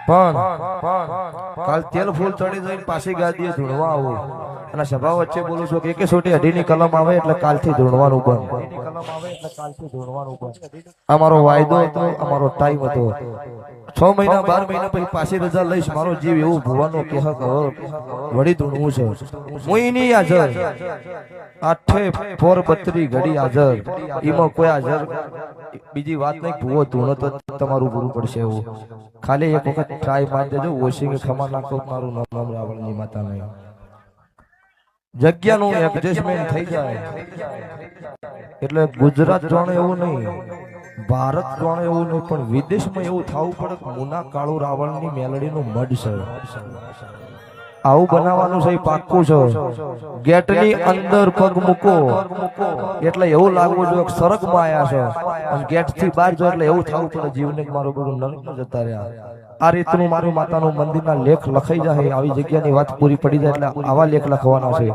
પણ કાલ તેલ ફૂલ ચડી જઈને પાછી ગાદીએ ધૂણવા આવો અને સભા વચ્ચે બોલું છું કે એકે સોટી અઢીની કલમ આવે એટલે કાલથી ધૂણવાનું બંધ. અમારો વાયદો હતો, અમારો ટાઈમ હતો. 6 મહિના 12 મહિના પછી પાછી રજા લઈશ. મારો જીવ એવું ભુવાનો કે વળી ધૂણવું છે. હું નહીં હાજર, 8 4 32 ઘડી હાજર. એમાં કોઈ હાજર બીજી વાત નહીં. ભૂવો ધૂણો તો તમારું પૂરું પડશે. એવું ખાલી એક વખત ટ્રાય મારી દેજો. વોશિંગ ખમા નાખો. મારું નામ રાવણની માતા નહીં. જગ્યાનું એડજસ્ટમેન્ટ થઈ જાય એટલે ગુજરાત જાણે એવું નહીં, ભારત જાણે એવું નહીં, પણ વિદેશમાં એવું થવું પડે કે મુના કાળુ રાવણની મેલડીનું મઢ છે. આવું બનાવવાનું છે. પાક્કું છે. ગેટની અંદર પગ મૂકો એટલે એવું લાગવું જોઈએ કે સ્વર્ગમાં આયા છે, અને ગેટ થી બહાર જો એટલે એવું થવું પડે જીવને મારું બધું નરકમાં જતા રહ્યા. આ રીતનું મારું માતાનું મંદિરના લેખ લખાઈ જાય. આવી જગ્યાની વાત પૂરી પડી જાય એટલે આવા લેખ લખવાના છે.